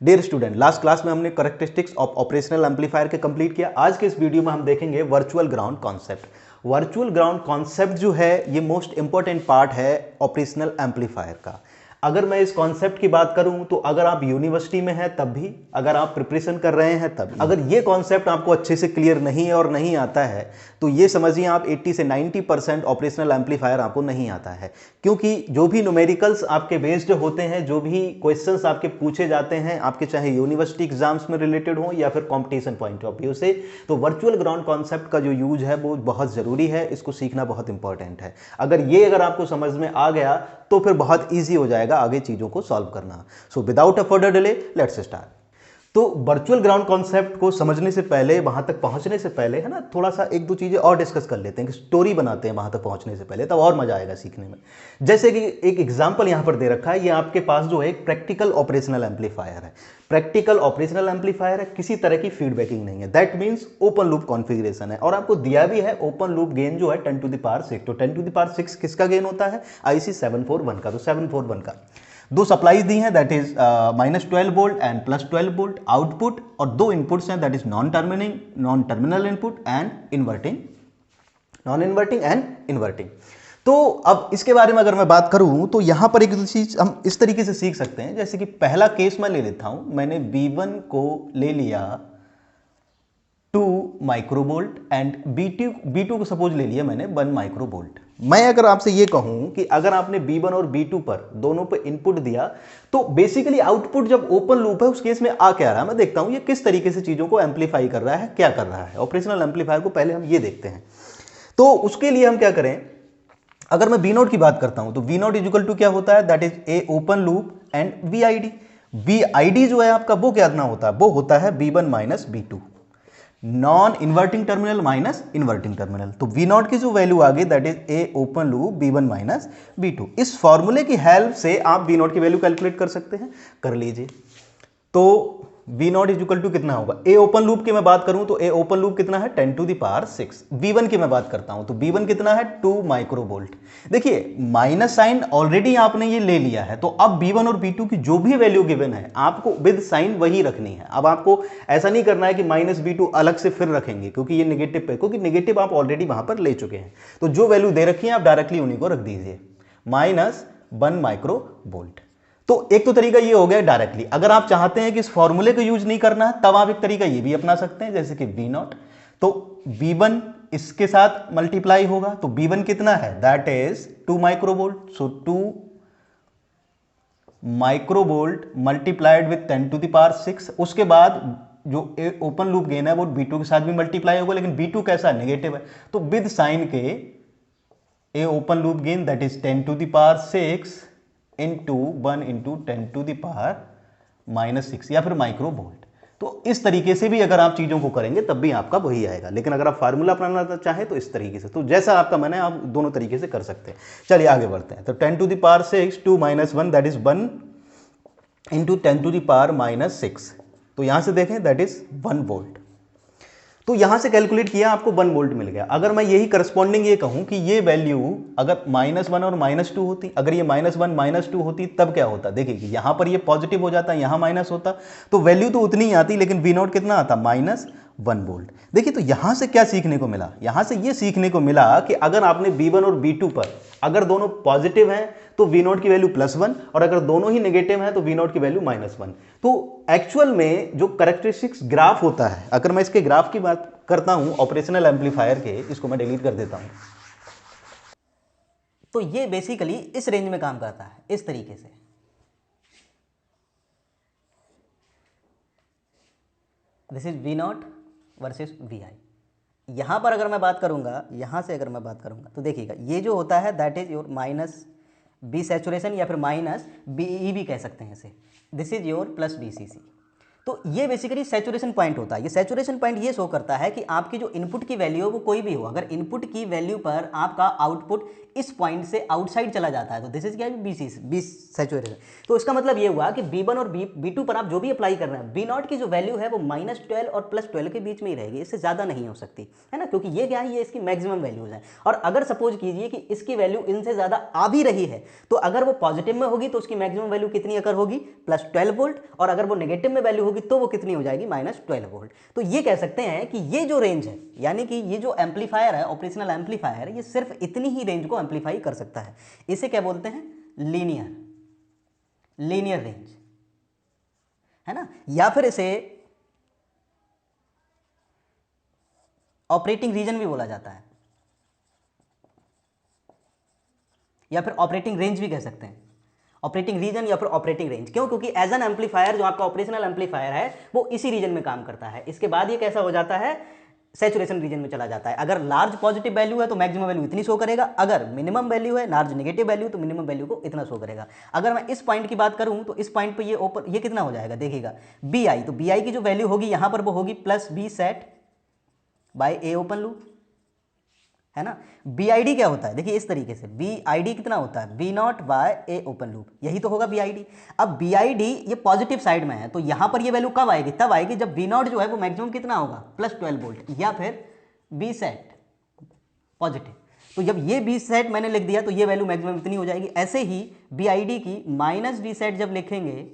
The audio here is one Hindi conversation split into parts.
डियर स्टूडेंट, लास्ट क्लास में हमने करेक्टरिस्टिक्स ऑफ ऑपरेशनल एम्पलीफायर के कंप्लीट किया। आज के इस वीडियो में हम देखेंगे virtual ground concept. Virtual ground concept जो है ये मोस्ट इंपॉर्टेंट पार्ट है ऑपरेशनल एम्पलीफायर का। अगर मैं इस कॉन्सेप्ट की बात करूं तो अगर आप यूनिवर्सिटी में हैं तब भी, अगर आप प्रिपरेशन कर रहे हैं तब, अगर ये कॉन्सेप्ट आपको अच्छे से क्लियर नहीं है और नहीं आता है तो ये समझिए आप 80 से 90% ऑपरेशनल एम्पलीफायर आपको नहीं आता है, क्योंकि जो भी न्यूमेरिकल्स आपके बेस्ड होते हैं, जो भी क्वेश्चंस आपके पूछे जाते हैं, आपके चाहे यूनिवर्सिटी एग्जाम्स में रिलेटेड हो या फिर कॉम्पिटिशन पॉइंट ऑफ व्यू से, तो वर्चुअल ग्राउंड कॉन्सेप्ट का जो यूज है वो बहुत जरूरी है। इसको सीखना बहुत इंपॉर्टेंट है। अगर आपको समझ में आ गया तो फिर बहुत ईजी हो जाएगा आगे चीजों को सॉल्व करना। So without a further delay let's start. तो वर्चुअल ग्राउंड कॉन्सेप्ट को समझने से पहले, वहां तक पहुंचने से पहले, है ना, थोड़ा सा एक दो चीजें और डिस्कस कर लेते हैं, कि स्टोरी बनाते हैं वहां तक पहुंचने से पहले, तब और मजा आएगा सीखने में। जैसे कि एक एग्जांपल यहां पर दे रखा है, ये आपके पास जो है एक प्रैक्टिकल ऑपरेशनल एम्पलीफायर है। प्रैक्टिकल ऑपरेशनल एम्पलीफायर है, किसी तरह की फीडबैकिंग नहीं है, that means open loop configuration है, और आपको दिया भी है ओपन लूप गेन जो है 10 टू द पावर 6। तो 10 टू द पावर 6 किसका गेन होता है? IC 741 का। तो 741 का दो सप्लाईज दी हैं, that is -12 volt and +12 volt output, और दो इनपुट्स हैं, that is non terminal input and non inverting and inverting. तो अब इसके बारे में अगर मैं बात करूं तो यहां पर एक चीज हम इस तरीके से सीख सकते हैं, जैसे कि पहला केस मैं ले लेता हूं, मैंने V1 को ले लिया 2 माइक्रोवोल्ट एंड B2 को सपोज ले लिया मैंने 1 माइक्रोवोल्ट। मैं अगर आपसे ये कहूं कि अगर आपने B1 और B2 पर दोनों पर इनपुट दिया तो बेसिकली आउटपुट जब ओपन लूप है उस केस में आ क्या रहा है, मैं देखता हूं ये किस तरीके से चीजों को एम्पलीफाई कर रहा है, क्या कर रहा है। ऑपरेशनल एम्पलीफायर को पहले हम ये देखते हैं। तो उसके लिए हम क्या करें, अगर मैं V0 की बात करता हूं तो V0 इक्वल टू क्या होता है, that is A open loop and VID जो है आपका वो कितना होता है, वो होता है B1 minus B2, non inverting terminal minus inverting terminal. तो V0 की जो वैल्यू आ गई that is A open loop B1 minus B2। इस फॉर्मूले की हेल्प से आप V0 की वैल्यू कैलकुलेट कर सकते हैं, कर लीजिए। तो V0 इज इक्वल टू कितना होगा, ए ओपन लूप की मैं बात करूं तो ए ओपन लूप कितना है 10 टू द पावर 6। V1 की मैं बात करता हूं तो V1 कितना है 2 माइक्रोवोल्ट। देखिए माइनस साइन ऑलरेडी आपने ये ले लिया है, तो अब B1 और B2 की जो भी वैल्यू गिवन है आपको विद साइन वही रखनी है। अब आपको ऐसा नहीं करना है कि -B2 अलग से फिर रखेंगे, क्योंकि ये नेगेटिव पे, क्योंकि नेगेटिव आप ऑलरेडी वहां पर ले चुके हैं। तो जो वैल्यू दे रखी है आप डायरेक्टली उन्हीं को रख दीजिए, -1 माइक्रोवोल्ट। तो एक तो तरीका ये हो गया डायरेक्टली। अगर आप चाहते हैं कि इस फॉर्मूले को यूज नहीं करना है तब आप एक तरीका ये भी अपना सकते हैं, जैसे कि V0, तो V1 इसके साथ मल्टीप्लाई होगा, तो V1 कितना है, that is 2 microvolt. So 2 microvolt multiplied with 10 to the power 6। उसके बाद जो ओपन लूप गेन है वो B2 के साथ भी मल्टीप्लाई होगा, लेकिन B2 कैसा है, नेगेटिव है, तो विद साइन के a open loop gain that is 10 to the power 6 into 1 into 10 to the power -6 या फिर माइक्रोवोल्ट। तो इस तरीके से भी अगर आप चीजों को करेंगे तब भी आपका वही आएगा, लेकिन अगर आप फार्मूला अपनाना चाहें तो इस तरीके से, तो जैसा आपका मन है आप दोनों तरीके से कर सकते हैं। चलिए आगे बढ़ते हैं। तो 10 to the power 6 2 minus 1 that is 1 into 10 to the power -6, तो यहां से देखें दैट इज 1 वोल्ट। तो यहां से कैलकुलेट किया आपको 1 वोल्ट मिल गया। अगर मैं यही करस्पॉन्डिंग ये कहूं कि ये वैल्यू अगर -1 और -2 होती, अगर ये -1 -2 होती तब क्या होता, देखिए कि यहां पर ये पॉजिटिव हो जाता, यहां माइनस होता, तो वैल्यू तो उतनी ही आती, लेकिन V0 कितना आता, -1 वोल्ट। देखिए तो यहां से क्या सीखने को मिला, यहां से ये सीखने को मिला कि अगर आपने B1 और B2 पर अगर दोनों पॉजिटिव हैं तो V0 की वैल्यू +1, और अगर दोनों ही नेगेटिव हैं तो V0 की वैल्यू -1। तो एक्चुअल में जो कैरेक्टरिस्टिक्स ग्राफ होता है, अगर मैं इसके ग्राफ की बात करता हूं ऑपरेशनल एम्पलीफायर के, इसको मैं डिलीट कर देता हूं, तो ये बेसिकली इस रेंज में काम करता है, इस तरीके से। This is V0 versus Vi। यहां पर अगर मैं बात करूंगा, यहां से अगर मैं बात करूंगा तो देखिएगा ये जो होता है that is your -B saturation या फिर -BE भी कह सकते हैं इसे। This is your +BCC। तो ये बेसिकली सैचुरेशन पॉइंट होता है। ये सैचुरेशन पॉइंट ये शो करता है कि आपकी जो इनपुट की वैल्यू है वो कोई भी हो, अगर इनपुट की वैल्यू पर आपका आउटपुट इस पॉइंट से आउटसाइड चला जाता है तो दिस इज क्या है, बी सैचुरेशन। तो इसका मतलब ये हुआ कि B1 और B2 पर आप जो भी अप्लाई कर रहे हैं, B0 की जो वैल्यू है वो -12 और +12 के बीच में ही रहेगी, इससे ज़्यादा नहीं हो सकती है ना, क्योंकि ये क्या है, ये इसकी मैक्सिमम वैल्यूज है। और अगर सपोज कीजिए कि इसकी वैल्यू इनसे ज़्यादा आ भी रही है तो अगर वो पॉजिटिव में होगी तो उसकी मैक्सिमम वैल्यू कितनी अगर होगी, +12 वोल्ट, और अगर वो नेगेटिव में वैल्यू होगी तो वो कितनी हो जाएगी, -12 वोल्ट। तो ये कह सकते हैं कि ये जो रेंज है, यानी कि ये जो एम्पलीफायर है, ऑपरेशनल एम्पलीफायर, ये सिर्फ इतनी ही रेंज को एम्पलीफाई कर सकता है। इसे क्या बोलते हैं, लीनियर रेंज, है ना, या फिर इसे ऑपरेटिंग रीजन भी बोला जाता है, या फिर ऑपरेटिंग रेंज भी कह सकते हैं, ऑपरेटिंग रीजन या फिर ऑपरेटिंग रेंज। क्यों, क्योंकि एज एन एम्पलीफायर जो आपका ऑपरेशनल एम्पलीफायर है वो इसी रीजन में काम करता है। इसके बाद ये कैसा हो जाता है, सैचुरेशन रीजन में चला जाता है। अगर लार्ज पॉजिटिव वैल्यू है तो मैक्सिमम वैल्यू इतनी शो करेगा, अगर मिनिमम वैल्यू है, लार्ज नेगेटिव वैल्यू, तो मिनिमम वैल्यू को इतना शो करेगा। अगर मैं इस पॉइंट की बात करूं तो इस पॉइंट पे ये ओपन, ये कितना हो जाएगा, देखिएगा BI, तो BI की जो वैल्यू होगी यहां पर वो होगी +B set by A open loop, है ना। BID क्या होता है, देखिए इस तरीके से BID कितना होता है, B0 bye A open loop, यही तो होगा BID। अब BID ये पॉजिटिव साइड में है तो यहां पर ये वैल्यू कब आएगी, तब आएगी जब V0 जो है वो मैक्सिमम कितना होगा, +12 वोल्ट, या फिर B सेट पॉजिटिव। तो जब ये B सेट मैंने लिख दिया तो ये वैल्यू मैक्सिमम इतनी हो जाएगी। ऐसे ही BID की -B सेट जब लिखेंगे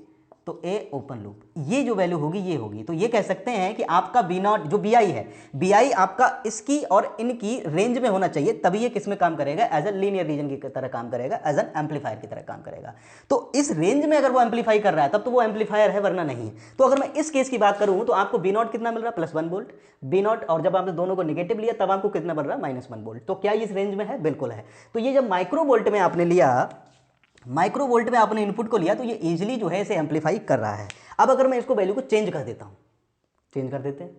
तो A ओपन लूप, ये जो वैल्यू होगी ये होगी। तो ये कह सकते हैं कि आपका B0 जो BI है, BI आपका इसकी और इनकी रेंज में होना चाहिए, तभी ये किस में काम करेगा, एज ए लीनियर रीजन की तरह काम करेगा, एज एन एम्पलीफायर की तरह काम करेगा। तो इस रेंज में अगर वो एम्पलीफाई कर रहा है तब तो वो एम्पलीफायर है, वरना नहीं है। तो अगर मैं इस केस की बात करूं तो आपको B0 कितना मिल रहा है, +1 वोल्ट B0, और जब आपने दोनों को निगेटिव लिया तब आपको कितना मिल रहा है, -1 वोल्ट। तो क्या इस रेंज में है, बिल्कुल है। तो ये जब माइक्रो वोल्ट में आपने लिया, माइक्रो वोल्ट में आपने इनपुट को लिया तो ये इजीली जो है इसे एम्पलीफाई कर रहा है। अब अगर मैं इसको वैल्यू को चेंज कर देता हूं, चेंज कर देते हैं,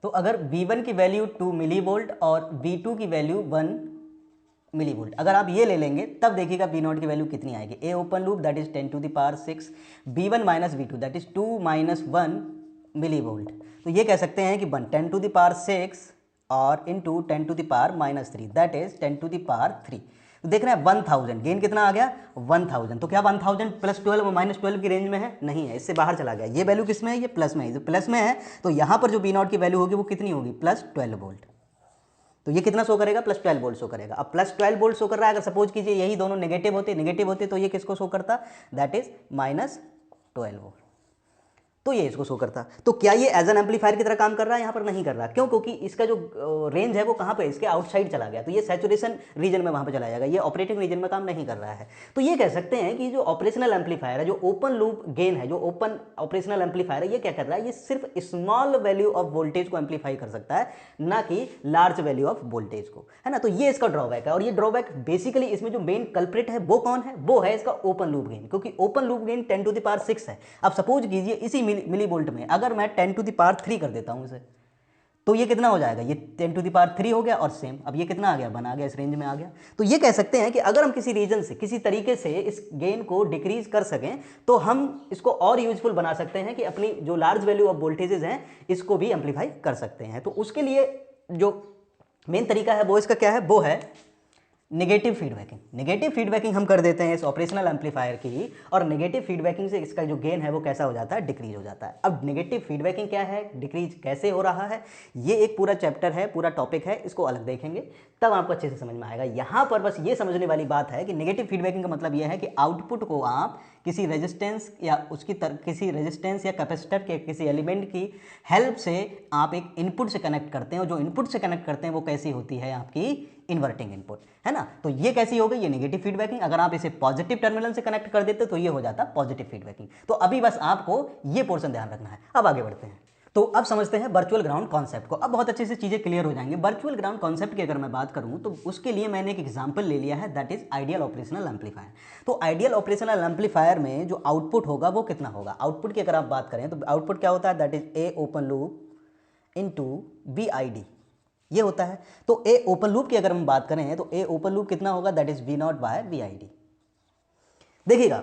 तो अगर V1 की वैल्यू 2 मिली वोल्ट और V2 की वैल्यू 1 मिली वोल्ट अगर आप ये ले लेंगे तब देखिएगा B0 की वैल्यू कितनी आएगी। A open loop that is 10⁻6, B1 minus V2 that is 2 - 1 millivolt. तो ये कह सकते हैं कि 10⁻6 और इंटू 10⁻³ दैट इज 10⁻3। तो देख रहे हैं 1000, गेन कितना आ गया, 1000। तो क्या 1000 +12 और -12 की रेंज में है, नहीं है, इससे बाहर चला गया। ये वैल्यू किस में है, ये प्लस में है। जो प्लस में है तो यहाँ पर जो B0 की वैल्यू होगी वो कितनी होगी, +12 वोल्ट। तो ये कितना शो करेगा, +12 वोल्ट शो करेगा। अब +12 वोल्ट शो कर रहा है, अगर सपोज कीजिए यही दोनों नेगेटिव होते तो ये किसको शो करता, दैट इज -12 वोल्ट। तो ये इसको शो करता। तो क्या ये एज एन एम्पलीफायर की तरह काम कर रहा है, यहाँ पर नहीं कर रहा। क्यों, क्योंकि इसका जो रेंज है वो कहाँ पे, इसके आउटसाइड चला गया। तो ये सैचुरेशन रीजन में वहाँ पे चला जाएगा, ये ऑपरेटिंग रीजन में काम नहीं कर रहा है। तो ये कह सकते हैं कि जो ऑपरेशनल एम्पलीफायर है, जो ओपन लूप गेन है, जो ओपन ऑपरेशनल एम्पलीफायर है, ये क्या कर रहा है, ये सिर्फ स्मॉल वैल्यू ऑफ वोल्टेज को एम्पलीफाई कर सकता है, ना कि लार्ज वैल्यू ऑफ वोल्टेज को, है ना। तो ये इसका ड्रॉबैक है। और ये ड्रॉबैक बेसिकली इसमें जो मेन कल्प्रिट है वो कौन है, वो है इसका ओपन लूप गेन, क्योंकि ओपन लूप गेन 10⁻6 है। अब सपोज कीजिए इसी मिली वोल्ट में अगर मैं 10⁻3 कर देता हूं इसे, तो ये कितना हो जाएगा, ये 10⁻3 हो गया, और सेम अब ये कितना आ गया, बना गया, इस रेंज में आ गया। तो ये कह सकते हैं कि अगर हम किसी रीजन से किसी तरीके से इस गेन को डिक्रीज कर सकें तो हम इसको और यूजफुल बना सकते हैं कि अपनी जो लार्ज वैल्यू ऑफ वोल्टेजेस हैं इसको भी एम्पलीफाई कर सकते हैं। तो उसके लिए जो मेन तरीका है वो इसका क्या है, वो है नेगेटिव फीडबैकिंग। नेगेटिव फीडबैकिंग हम कर देते हैं इस ऑपरेशनल एम्पलीफायर की, और नेगेटिव फीडबैकिंग से इसका जो गेन है वो कैसा हो जाता है, डिक्रीज हो जाता है। अब नेगेटिव फीडबैकिंग क्या है, डिक्रीज कैसे हो रहा है, ये एक पूरा चैप्टर है, पूरा टॉपिक है, इसको अलग देखेंगे तब आपको अच्छे से समझ में आएगा। यहाँ पर बस ये समझने वाली बात है कि नेगेटिव फीडबैकिंग का मतलब ये है कि आउटपुट को आप किसी रेजिस्टेंस या किसी रेजिस्टेंस या कैपेसिटर के किसी एलिमेंट की हेल्प से आप एक इनपुट से कनेक्ट करते हैं, और जो इनपुट से कनेक्ट करते हैं वो कैसी होती है, आपकी इन्वर्टिंग इनपुट, है ना। तो ये कैसी हो गई, ये नेगेटिव फीडबैकिंग। अगर आप इसे पॉजिटिव टर्मिनल से कनेक्ट कर देते तो ये हो जाता पॉजिटिव फीडबैकिंग। तो अभी बस आपको ये पोर्शन ध्यान रखना है। अब आगे बढ़ते हैं। तो अब समझते हैं वर्चुअल ग्राउंड कॉन्सेप्ट को। अब बहुत अच्छे से चीज़ें क्लियर हो जाएंगे। वर्चुअल ग्राउंड कॉन्सेप्ट की अगर मैं बात करूं तो उसके लिए मैंने एक एग्जांपल ले लिया है, that is ideal operational amplifier. तो आइडियल ऑपरेशनल एम्पलीफायर में जो आउटपुट होगा वो कितना होगा? आउटपुट की अगर आप बात करें तो आउटपुट क्या होता है? That is A open loop into B I D, ये होता है। तो ए ओपन लूप की अगर हम बात करें तो ए ओपन लूप कितना होगा? That is V naught by V I D. देखिएगा,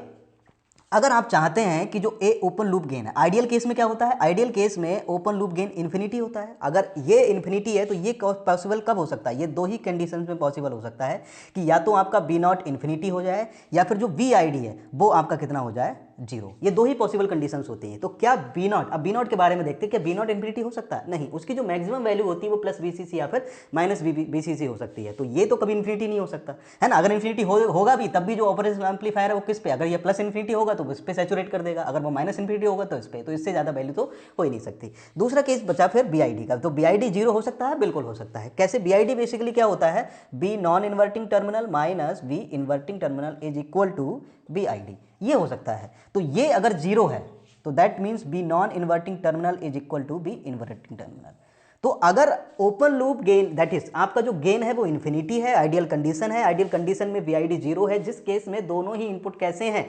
अगर आप चाहते हैं कि जो ए ओपन लूप गेन है, आइडियल केस में क्या होता है? आइडियल केस में ओपन लूप गेन इन्फिनिटी होता है। अगर ये इन्फिनिटी है तो ये पॉसिबल कब हो सकता है? ये दो ही कंडीशंस में पॉसिबल हो सकता है कि या तो आपका बी नॉट इन्फिनिटी हो जाए या फिर जो वी आई डी है वो आपका कितना हो जाए? जीरो। ये दो ही पॉसिबल कंडीशंस होती हैं। तो क्या बी नॉट, अब बी नॉट के बारे में देखते हैं, क्या बी नॉट इन्फिनिटी हो सकता है? नहीं, उसकी जो मैक्सिमम वैल्यू होती है वो प्लस बीसीसी या फिर माइनस बीसीसी हो सकती है। तो ये तो कभी इन्फिनिटी नहीं हो सकता है ना। अगर इन्फिनिटी होगा भी तब भी जो ऑपरेशनल एम्पलीफायर है वो किस पे? अगर ये प्लस इन्फिनिटी होगा तो इस पे सैचुरेट कर देगा, अगर वो माइनस इन्फिनिटी होगा तो इस पे। तो इससे ज़्यादा वैल्यू तो हो ही नहीं सकती। दूसरा केस बचा फिर बी आई डी का। तो बी आई डी जीरो हो सकता है? बिल्कुल हो सकता है। कैसे? बी आई डी बेसिकली क्या होता है? V non inverting terminal minus V inverting terminal is equal to V I D, ये हो सकता है। तो ये अगर जीरो है तो that means V non inverting terminal is equal to V inverting terminal. तो अगर open loop gain, that is आपका जो गेन है वो इन्फिनिटी है, आइडियल कंडीशन है, आइडियल कंडीशन में वी आई डी जीरो है, जिस केस में दोनों ही इनपुट कैसे हैं?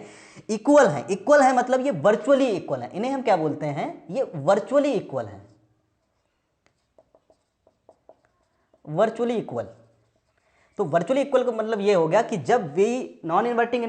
इक्वल है। इक्वल है मतलब ये वर्चुअली इक्वल है। इन्हें हम क्या बोलते हैं? ये वर्चुअली इक्वल है। वर्चुअली इक्वल, तो वर्चुअली इक्वल का मतलब ये हो गया कि जब वी नॉन इन्वर्टिंग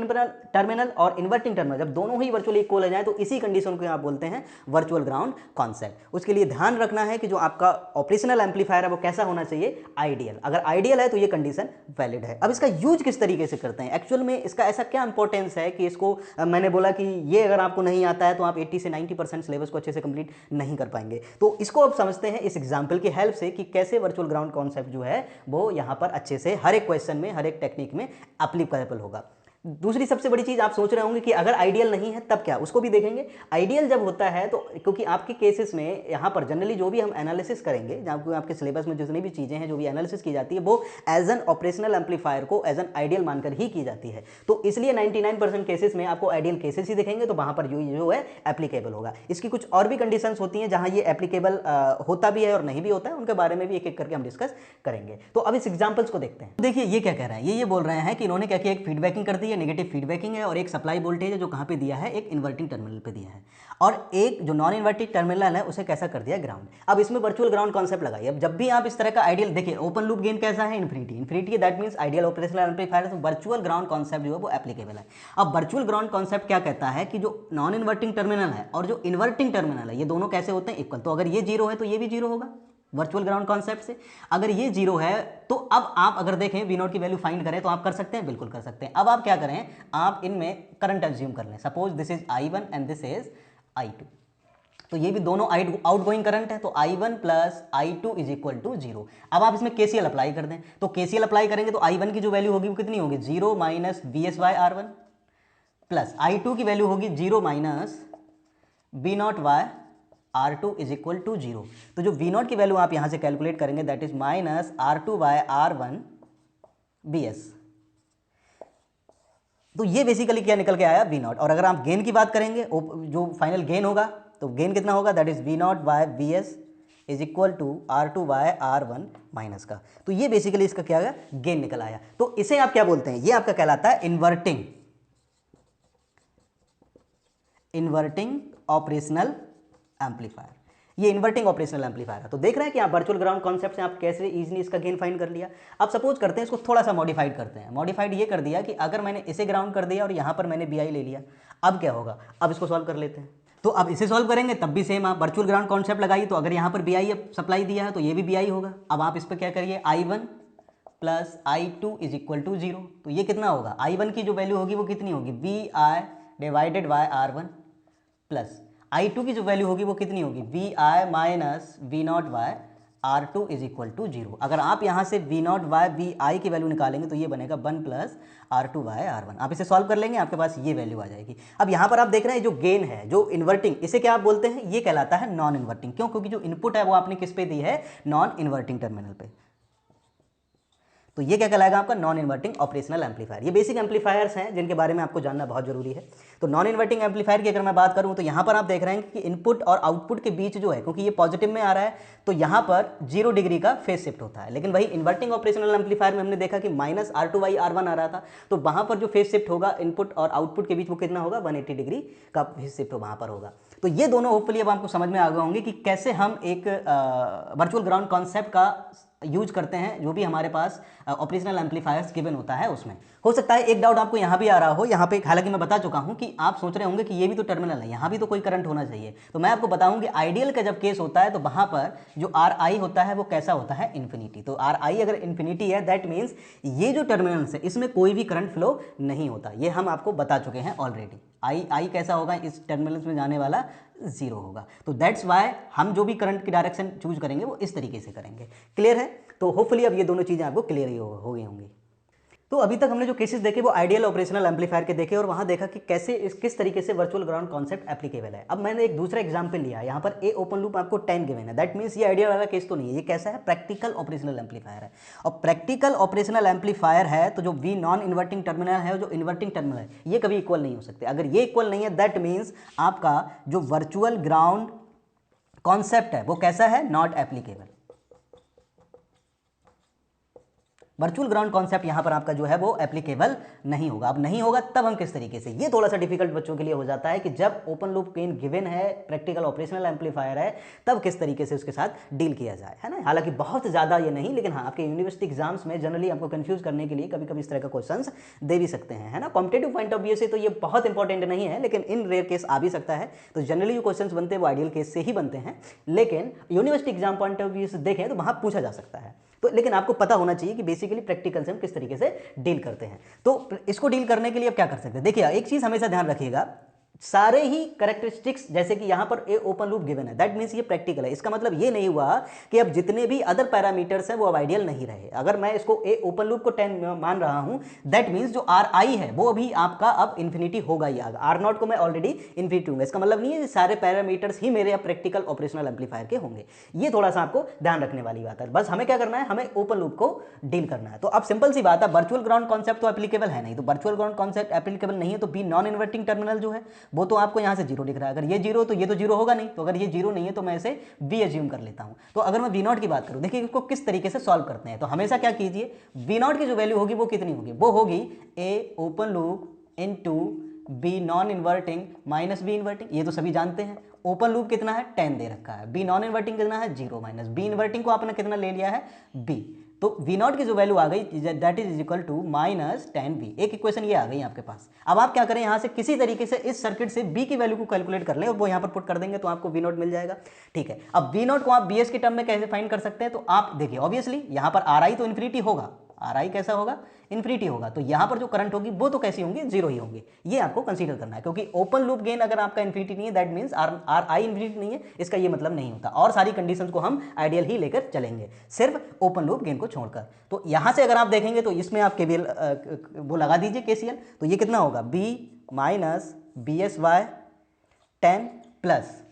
टर्मिनल और इन्वर्टिंग टर्मिनल जब दोनों ही वर्चुअली इक्वल हो जाए तो इसी कंडीशन को आप बोलते हैं वर्चुअल ग्राउंड कॉन्सेप्ट। उसके लिए ध्यान रखना है कि जो आपका ऑपरेशनल एम्पलीफायर है वो कैसा होना चाहिए? आइडियल। अगर आइडियल है तो ये कंडीशन वैलिड है। अब इसका यूज किस तरीके से करते हैं? एक्चुअल में इसका ऐसा क्या इंपॉर्टेंस है कि इसको मैंने बोला कि ये अगर आपको नहीं आता है तो आप 80 से 90% सिलेबस को अच्छे से कंप्लीट नहीं कर पाएंगे। तो इसको अब समझते हैं इस एग्जाम्पल की हेल्प से कि कैसे वर्चुअल ग्राउंड कॉन्सेप्ट जो है वो यहाँ पर अच्छे से हर एक क्वेश्चन में, हर एक टेक्निक में एप्लीकेबल होगा। दूसरी सबसे बड़ी चीज आप सोच रहे होंगे कि अगर आइडियल नहीं है तब क्या? उसको भी देखेंगे। आइडियल जब होता है तो क्योंकि आपके केसेस में यहाँ पर जनरली जो भी हम एनालिसिस करेंगे, जहाँ आपके सिलेबस में जितनी भी चीजें हैं जो भी एनालिसिस की जाती है वो एज एन ऑपरेशनल एम्पलीफायर को एज एन आइडियल मानकर ही की जाती है। तो इसलिए 99% केसेस में आपको आइडियल केसेस ही दिखेंगे, तो वहां पर जो है एप्लीकेबल होगा। इसकी कुछ और भी कंडीशंस होती हैं जहां ये एप्लीकेबल होता भी है और नहीं भी होता है, उनके बारे में भी एक एक करके हम डिस्कस करेंगे। तो अब इस एग्जाम्पल्स को देखते हैं। देखिए ये क्या कह रहा है, ये बोल रहे हैं कि इन्होंने क्या किया, एक फीडबैकिंग कर दी है, नेगेटिव फीडबैकिंग है, और एक सप्लाई वोल्टेज है जो कहां पे दिया है, एक इन्वर्टिंग टर्मिनल पे दिया है, और एक जो नॉन इन्वर्टिंग टर्मिनल है उसे कैसा कर दिया, ग्राउंड। अब इसमें वर्चुअल ग्राउंड कॉन्सेप्ट लगाइए। अब जब भी आप इस तरह का आइडियल देखिए, ओपन लूप गेन कैसा है, infinity. Infinity that means ideal operational amplifier, तो वर्चुअल ग्राउंड कॉन्सेप्ट जो है वो एप्लीकेबल है। अब वर्चुअल ग्राउंड कॉन्सेप्ट क्या कहता है कि जो नॉन इन्वर्टिंग टर्मिनल है और जो इन्वर्टिंग टर्मिनल है ये दोनों कैसे होते हैं, इक्वल। तो अगर ये जीरो है तो ये भी जीरो होगा वर्चुअल ग्राउंड कॉन्सेप्ट से। अगर ये जीरो है तो अब आप अगर देखें वी नॉट की वैल्यू फाइंड करें तो आप कर सकते हैं, बिल्कुल कर सकते हैं। अब आप क्या करें, आप इनमें करंट एज्यूम कर लें। Suppose this is I1 and this is I2, तो ये भी दोनों आउटगोइंग करंट है, तो I1 plus I2 is equal to 0। अब आप इसमें KCL अप्लाई कर दें, तो KCL अप्लाई करेंगे तो I1 की जो वैल्यू होगी वो कितनी होगी, 0 minus VS bye R1, plus I2 की वैल्यू होगी 0 minus V naught by R2 is equal to 0। तो जो V नॉट की वैल्यू आप यहां से कैलकुलेट करेंगे that is minus R2 by R1 BS। तो ये बेसिकली क्या निकल के आया, V नॉट। और अगर आप गेन की बात करेंगे, जो फाइनल गेन होगा तो गेन कितना होगा, that is V naught by VS is equal to R2 by R1 minus का। तो ये बेसिकली इसका क्या है, गेन निकल आया। तो इसे आप क्या बोलते हैं, ये आपका कहलाता है इन्वर्टिंग ऑपरेशनल एम्पलीफायर। ये इन्वर्टिंग ऑपरेशनल एम्पलीफायर है। तो देख रहे हैं कि आप वर्चुअल ग्राउंड कॉन्सेप्ट से आप कैसे इजीली इसका गेन फाइंड कर लिया। अब सपोज करते हैं इसको थोड़ा सा मॉडिफाइड करते हैं। मॉडिफाइड ये कर दिया कि अगर मैंने इसे ग्राउंड कर दिया और यहां पर मैंने BI ले लिया, अब क्या होगा, अब इसको सॉल्व कर लेते हैं। तो अब इसे सॉल्व करेंगे तब भी सेम, आप वर्चुअल ग्राउंड कॉन्सेप्ट लगाइए। तो अगर यहां पर BI सप्लाई दिया है तो ये भी BI होगा। अब आप इस पर क्या करिए, I1 plus I2 is equal to 0। तो ये कितना होगा, I1 की जो वैल्यू होगी वो कितनी होगी, VI divided by R1, plus I2 की जो वैल्यू होगी वो कितनी होगी, VI minus V naught by R2 is equal to 0। अगर आप यहाँ से V नॉट बाय VI की वैल्यू निकालेंगे तो ये बनेगा 1 प्लस R2 बाय R1। आप इसे सॉल्व कर लेंगे, आपके पास ये वैल्यू आ जाएगी। अब यहाँ पर आप देख रहे हैं जो गेन है, जो इन्वर्टिंग, इसे क्या आप बोलते हैं, ये कहलाता है नॉन इन्वर्टिंग। क्यों, क्योंकि जो इनपुट है वो आपने किस पे दी है, नॉन इन्वर्टिंग टर्मिनल पे। तो ये क्या कहलाएगा आपका नॉन इन्वर्टिंग ऑपरेशनल एम्पलीफायर। ये बेसिक एम्पलीफायर्स हैं जिनके बारे में आपको जानना बहुत जरूरी है। तो नॉन इन्वर्टिंग एम्पलीफायर की अगर मैं बात करूं तो यहाँ पर आप देख रहे हैं कि इनपुट और आउटपुट के बीच जो है, क्योंकि ये पॉजिटिव में आ रहा है तो यहाँ पर 0 डिग्री का फेज शिफ्ट होता है। लेकिन वही इन्वर्टिंग ऑपरेशनल एम्पलीफायर में हमने देखा कि -R2/R1 आ रहा था, तो वहाँ पर जो फेज शिफ्ट होगा इनपुट और आउटपुट के बीच वो कितना होगा, 180 डिग्री का फेज शिफ्ट वहाँ पर होगा। तो ये दोनों होपफुली अब आपको समझ में आ गए होंगे कि कैसे हम एक वर्चुअल ग्राउंड कॉन्सेप्ट का यूज करते हैं जो भी हमारे पास ऑपरेशनल एम्पलीफायर्स गिवन होता है उसमें। हो सकता है एक डाउट आपको यहाँ भी आ रहा हो, यहाँ पे हालांकि मैं बता चुका हूँ कि आप सोच रहे होंगे कि ये भी तो टर्मिनल है, यहाँ भी तो कोई करंट होना चाहिए। तो मैं आपको बताऊँ कि आइडियल का जब केस होता है तो वहाँ पर जो RI होता है वो कैसा होता है, इन्फिनिटी। तो RI अगर इन्फिनिटी है दैट मीन्स ये जो टर्मिनल्स है इसमें कोई भी करंट फ्लो नहीं होता, ये हम आपको बता चुके हैं ऑलरेडी। आई कैसा होगा, इस टर्मिनल्स में जाने वाला 0 होगा। तो दैट्स वाई हम जो भी करंट की डायरेक्शन चूज करेंगे वो इस तरीके से करेंगे। क्लियर है? तो होपफुली अब ये दोनों चीज़ें आपको क्लियर ही हो गई होंगी। तो अभी तक हमने जो केसेस देखे वो आइडियल ऑपरेशनल एम्पलीफायर के देखे और वहां देखा कि कैसे किस तरीके से वर्चुअल ग्राउंड कॉन्सेप्ट एप्लीकेबल है। अब मैंने एक दूसरा एग्जांपल लिया, यहाँ पर ए ओपन लूप आपको 10 गिवन है, दैट मीन्स ये आइडियल वाला केस तो नहीं है, ये कैसा है, प्रैक्टिकल ऑपरेशनल एम्पलीफायर है। और प्रैक्टिकल ऑपरेशनल एम्पलीफायर है तो जो वी नॉन इन्वर्टिंग टर्मिनल है और जो इन्वर्टिंग टर्मिनल है ये कभी इक्वल नहीं हो सकते। अगर ये इक्वल नहीं है दैट मीन्स आपका जो वर्चुअल ग्राउंड कॉन्सेप्ट है वो कैसा है, not applicable. Virtual ground concept यहां पर आपका जो है वो एप्लीकेबल नहीं होगा। अब नहीं होगा तब हम किस तरीके से, ये थोड़ा सा डिफिकल्ट बच्चों के लिए हो जाता है कि जब ओपन लूप गेन गिवन है, प्रैक्टिकल ऑपरेशनल एम्पलीफायर है, तब किस तरीके से उसके साथ डील किया जाए, है ना। हालांकि बहुत ज्यादा ये नहीं, लेकिन हाँ आपके यूनिवर्सिटी एग्जाम्स में जनरली आपको कंफ्यूज करने के लिए कभी कभी इस तरह का क्वेश्चंस दे भी सकते हैं, है ना। कॉम्पिटेटिव पॉइंट ऑफ व्यू से तो ये बहुत इंपॉर्टेंट नहीं है, लेकिन इन रेयर केस आ भी सकता है। तो जनरली जो क्वेश्चंस बनते हैं वो आइडियल केस से ही बनते हैं, लेकिन university exam point of view से देखें तो वहां पूछा जा सकता है। तो लेकिन आपको पता होना चाहिए कि बेसिकली प्रैक्टिकल से हम किस तरीके से डील करते हैं। तो इसको डील करने के लिए आप क्या कर सकते हैं, देखिए एक चीज हमेशा ध्यान रखिएगा, सारे ही कैरेक्टरिस्टिक्स जैसे कि यहां पर ए ओपन लूप गिवन है दैट मींस ये प्रैक्टिकल है। इसका मतलब ये नहीं हुआ कि अब जितने भी अदर पैरामीटर्स हैं वो अब आइडियल नहीं रहे। अगर मैं इसको ए ओपन लूप को 10 मान रहा हूं दैट मींस जो RI है वो अभी आपका अब इन्फिनिटी होगा ही, R0 को मैं ऑलरेडी इन्फिनिटी हूँ। इसका मतलब नहीं है सारे पैरामीटर्स ही मेरे अब प्रैक्टिकल ऑपरेशनल एम्पलीफायर के होंगे। ये थोड़ा सा आपको ध्यान रखने वाली बात है। बस हमें क्या करना है, हमें ओपन लूप को डील करना है। तो अब सिंपल सी बात है, वर्चुअल ग्राउंड कॉन्सेप्ट तो एप्लीकेबल है नहीं, तो वर्चुअल ग्राउंड कॉन्सेप्ट एप्लीकेबल नहीं है तो बी नॉन इन्वर्टिंग टर्मिनल जो है वो तो आपको यहां से 0 दिख रहा है। अगर ये 0 तो ये तो 0 होगा नहीं, तो अगर ये 0 नहीं है तो मैं इसे V एज्यूम कर लेता हूं। तो अगर मैं V0 की बात करूं, देखिए इसको किस तरीके से सॉल्व करते हैं। तो हमेशा क्या कीजिए, V0 की जो वैल्यू होगी वो कितनी होगी, वो होगी A open loop into B non inverting minus B inverting. ये तो सभी जानते हैं। ओपन लूप कितना है 10 दे रखा है, B नॉन इन्वर्टिंग कितना है 0 माइनस B इन्वर्टिंग को आपने कितना ले लिया है B। तो V0 की जो वैल्यू आ गई that is equal to -10V। एक इक्वेशन ये आ गई आपके पास। अब आप क्या करें, यहां से किसी तरीके से इस सर्किट से B की वैल्यू को कैलकुलेट कर लें और वो यहां पर पुट कर देंगे तो आपको V0 मिल जाएगा। ठीक है, अब V0 को आप BS के टर्म में कैसे फाइंड कर सकते हैं, तो आप देखिए ऑब्वियसली यहां पर RI तो इन्फिनिटी होगा, RI कैसा होगा, इन्फिनिटी होगा, तो यहां पर जो करंट होगी वो तो कैसी होंगी, 0 ही होंगी। ये आपको कंसीडर करना है, क्योंकि ओपन लूप गेन अगर आपका इन्फिनिटी नहीं है दैट मींस RI इन्फिनिटी नहीं है, इसका ये मतलब नहीं होता। और सारी कंडीशंस को हम आइडियल ही लेकर चलेंगे, सिर्फ ओपन लूप गेन को छोड़कर। तो यहां से अगर आप देखेंगे तो इसमें आप केवीएल वो लगा दीजिए KCL, तो ये कितना होगा B माइनस BS/10 प्लस,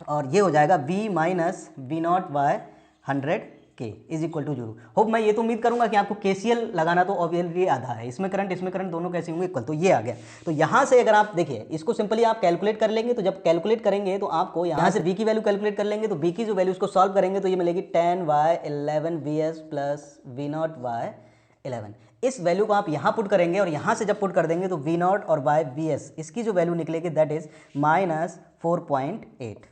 और ये हो जाएगा V माइनस V0/100 के इज इक्वल टू 0। होप मैं ये तो उम्मीद करूंगा कि आपको KCL लगाना तो ऑब्वियसली आधा है, इसमें करंट दोनों कैसे होंगे इक्वल, तो ये आ गया। तो यहां से अगर आप देखिए इसको सिंपली आप कैलकुलेट कर लेंगे, तो जब कैलकुलेट करेंगे तो आपको यहां से V की वैल्यू कैलकुलेट कर लेंगे, तो V की जो वैल्यू उसको सॉल्व करेंगे तो ये मिलेगी 10/11VS प्लस V0/11। इस वैल्यू को आप यहां पुट करेंगे और यहां से जब पुट कर देंगे तो V0 और VS इसकी जो वैल्यू निकलेगी दैट इज -4.8।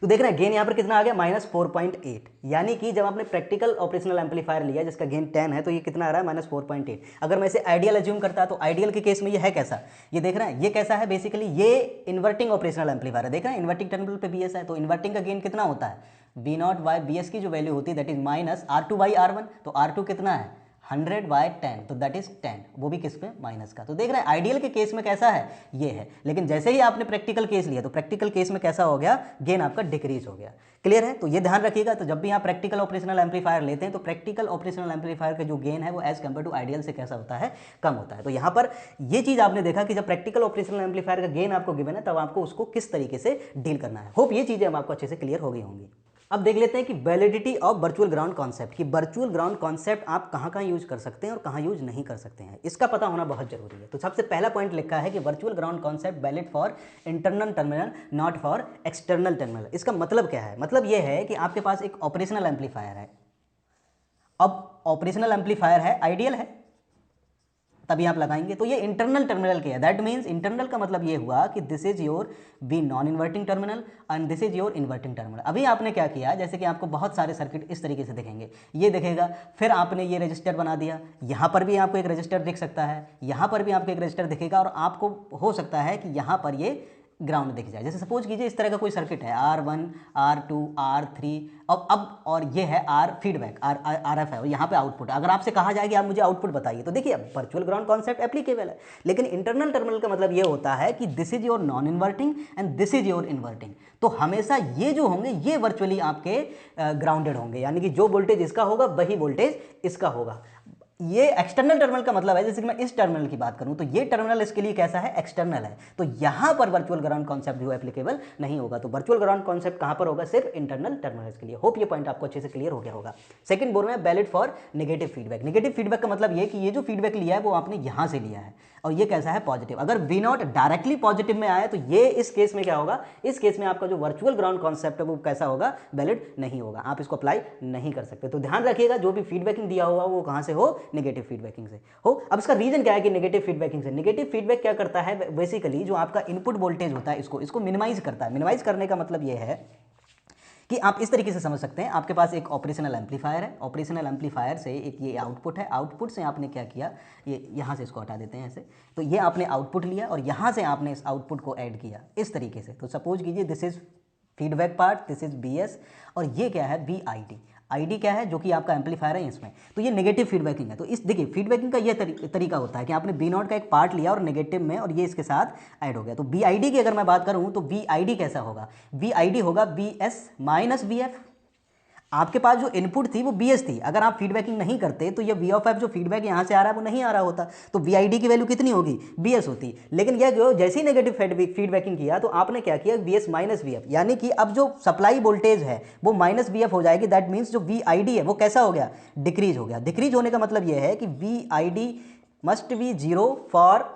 तो देख रहे हैं गेन यहाँ पर कितना आ गया, -4.8। यानी कि जब आपने प्रैक्टिकल ऑपरेशनल एम्पलीफायर लिया जिसका गेन 10 है तो ये कितना आ रहा है, -4.8। अगर मैं इसे आइडियल एज्यूम करता तो आइडियल के केस में ये है कैसा, ये देख रहे हैं ये कैसा है, बेसिकली ये इन्वर्टिंग ऑपरेशनल एम्पलीफायर है। देख रहे हैं इन्वर्टिंग टर्मिनल पे BS है, तो इन्वर्टिंग का गेन कितना होता है, V0/BS की जो वैल्यू होती है दैट इज -R2/R1। तो R2 कितना है 100/10, तो दैट इज 10, वो भी किस पे, माइनस का। तो देख रहे हैं आइडियल के केस में कैसा है, ये है। लेकिन जैसे ही आपने प्रैक्टिकल केस लिया तो प्रैक्टिकल केस में कैसा हो गया, गेन आपका डिक्रीज हो गया। क्लियर है, तो ये ध्यान रखिएगा। तो जब भी आप प्रैक्टिकल ऑपरेशनल एम्पलीफायर लेते हैं तो प्रैक्टिकल ऑपरेशनल एम्पलीफायर का जो गेन है वो एज कंपेयर टू आइडियल से कैसा होता है, कम होता है। तो यहाँ पर ये चीज आपने देखा कि जब प्रैक्टिकल ऑपरेशनल एम्पलीफायर का गेन आपको गिवन है तब आपको उसको किस तरीके से डील करना है। होप ये चीजें अब आपको अच्छे से क्लियर हो गई होंगी। अब देख लेते हैं कि validity of virtual ground concept, कि वर्चुअल ग्राउंड कॉन्सेप्ट आप कहाँ कहाँ यूज कर सकते हैं और कहाँ यूज नहीं कर सकते हैं, इसका पता होना बहुत जरूरी है। तो सबसे पहला पॉइंट लिखा है कि virtual ground concept valid for internal terminal not for external terminal. इसका मतलब क्या है? मतलब यह है कि आपके पास एक ऑपरेशनल एम्पलीफायर है। अब ऑपरेशनल एम्पलीफायर है, आइडियल है, तभी आप लगाएंगे। तो ये इंटरनल टर्मिनल के है, दैट मीन्स इंटरनल का मतलब ये हुआ कि this is your V non inverting terminal and this is your inverting terminal. अभी आपने क्या किया, जैसे कि आपको बहुत सारे सर्किट इस तरीके से दिखेंगे, ये दिखेगा, फिर आपने ये रजिस्टर बना दिया, यहाँ पर भी आपको एक रजिस्टर दिख सकता है, यहाँ पर भी आपको एक रजिस्टर दिखेगा, और आपको हो सकता है कि यहाँ पर ये ग्राउंड दिख जाए। जैसे सपोज कीजिए इस तरह का कोई सर्किट है, R1, R2, R3, अब और ये है R फीडबैक, RF है, और यहाँ पे आउटपुट। अगर आपसे कहा जाए कि आप मुझे आउटपुट बताइए, तो देखिए वर्चुअल ग्राउंड कॉन्सेप्ट एप्लीकेबल है, लेकिन इंटरनल टर्मिनल का मतलब ये होता है कि this is your non inverting and this is your inverting. तो हमेशा ये जो होंगे ये वर्चुअली आपके ग्राउंडेड होंगे, यानी कि जो वोल्टेज इसका होगा वही वोल्टेज इसका होगा। ये एक्सटर्नल टर्मिनल का मतलब है, जैसे कि मैं इस टर्मिनल की बात करूं तो ये टर्मिनल इसके लिए कैसा है, एक्सटर्नल है, तो यहां पर वर्चुअल ग्राउंड कॉन्सेप्ट जो एप्लीकेबल नहीं होगा। तो वर्चुअल ग्राउंड कॉन्सेप्ट कहां पर होगा, सिर्फ इंटरनल टर्मिनल्स के लिए। होप ये पॉइंट आपको अच्छे से क्लियर हो गया होगा। सेकंड बोल रहे हैं valid for negative feedback. Negative feedback का मतलब ये कि ये जो फीडबैक लिया है वो आपने यहां से लिया है, और ये कैसा है, पॉजिटिव। अगर V0 डायरेक्टली पॉजिटिव में आया तो ये इस केस में क्या होगा, इस केस में आपका जो वर्चुअल ग्राउंड कॉन्सेप्ट है वो कैसा होगा, वैलिड नहीं होगा, आप इसको अप्लाई नहीं कर सकते। तो ध्यान रखिएगा, जो भी फीडबैकिंग दिया होगा वो कहां से हो, नेगेटिव फीडबैकिंग से हो। अब इसका रीजन क्या है कि नेगेटिव फीडबैकिंग से, नेगेटिव फीडबैक क्या करता है, बेसिकली जो आपका इनपुट वोल्टेज होता है इसको मिनिमाइज करता है। मिनिमाइज करने का मतलब ये है कि आप इस तरीके से समझ सकते हैं, आपके पास एक ऑपरेशनल एम्पलीफायर है, ऑपरेशनल एम्पलीफायर से एक ये आउटपुट है, आउटपुट से आपने क्या किया, ये यहाँ से इसको हटा देते हैं ऐसे, तो ये आपने आउटपुट लिया और यहाँ से आपने इस आउटपुट को ऐड किया इस तरीके से। तो सपोज कीजिए this is feedback part, this is BS, और ये क्या है, VID। ID क्या है, जो कि आपका एम्पलीफायर है इसमें, तो ये नेगेटिव फीडबैकिंग है। तो इस देखिए फीडबैकिंग का ये तरीका होता है कि आपने B0 का एक पार्ट लिया और नेगेटिव में, और ये इसके साथ ऐड हो गया। तो VID की अगर मैं बात करूं तो VID कैसा होगा, VID होगा BS माइनस VF। आपके पास जो इनपुट थी वो BS थी, अगर आप फीडबैकिंग नहीं करते तो ये V ऑफ F जो फीडबैक यहाँ से आ रहा है वो नहीं आ रहा होता, तो VID की वैल्यू कितनी होगी, BS होती। लेकिन यह जो जैसे ही नेगेटिव फीडबैकिंग किया तो आपने क्या किया, BS माइनस VF, यानी कि अब जो सप्लाई वोल्टेज है वो माइनस VF हो जाएगी। दैट मीन्स जो VID है वो कैसा हो गया, डिक्रीज हो गया। डिक्रीज होने का मतलब यह है कि VID must be 0 for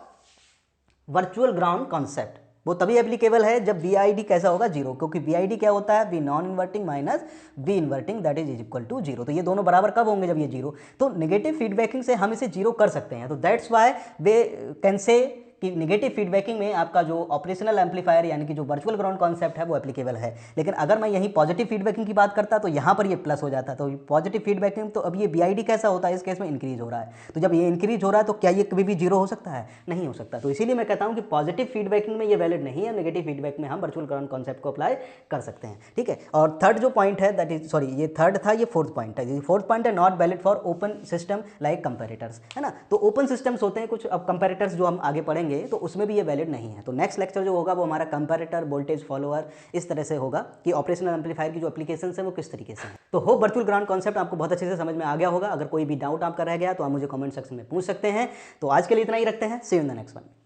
virtual ground concept. वो तभी एप्लीकेबल है जब VID कैसा होगा, 0, क्योंकि VID क्या होता है, V non inverting minus V inverting, that is equal to 0। तो ये दोनों बराबर कब होंगे, जब ये 0। तो नेगेटिव फीडबैकिंग से हम इसे 0 कर सकते हैं। तो that's why way can say कि नेगेटिव फीडबैकिंग में आपका जो ऑपरेशनल एम्पलीफायर यानी कि जो वर्चुअल ग्राउंड कॉन्सेप्ट है वो एप्लीकेबल है। लेकिन अगर मैं यहीं पॉजिटिव फीडबैकिंग की बात करता तो यहाँ पर ये प्लस हो जाता। तो पॉजिटिव फीडबैकिंग, तो अब ये VID कैसा होता है, इस केस में इंक्रीज हो रहा है। तो जब ये इंक्रीज हो रहा है तो क्या ये कभी भी 0 हो सकता है, नहीं हो सकता। तो इसीलिए मैं कहता हूँ कि पॉजिटिव फीडबैकिंग में ये वैलिड नहीं है, नेगेटिव फीडबैक में हम वर्चुअल ग्राउंड कॉन्सेप्ट को अप्लाई कर सकते हैं, ठीक है। और थर्ड जो पॉइंट है, दैट इज सॉरी ये थर्ड था, ये फोर्थ पॉइंट है। फोर्थ पॉइंट है not valid for open system like comparators, है ना। तो ओपन सिस्टम्स होते हैं कुछ, अब कंपेरेटर्स जो हम आगे पढ़ेंगे तो उसमें भी ये वैलिड नहीं है। तो नेक्स्ट लेक्चर जो होगा वो हमारा कंपैरेटर, वोल्टेज फॉलोअर, इस तरह से होगा कि ऑपरेशनल एम्पलीफायर की जो एप्लीकेशंस है वो किस तरीके से है। तो होप वर्चुअल ग्राउंड कॉन्सेप्ट आपको बहुत अच्छे से समझ में आ गया होगा। अगर कोई भी डाउट आपका रह गया तो आप मुझे कमेंट सेक्शन में पूछ सकते हैं। तो आज के लिए इतना ही रखते हैं, see you in the next one.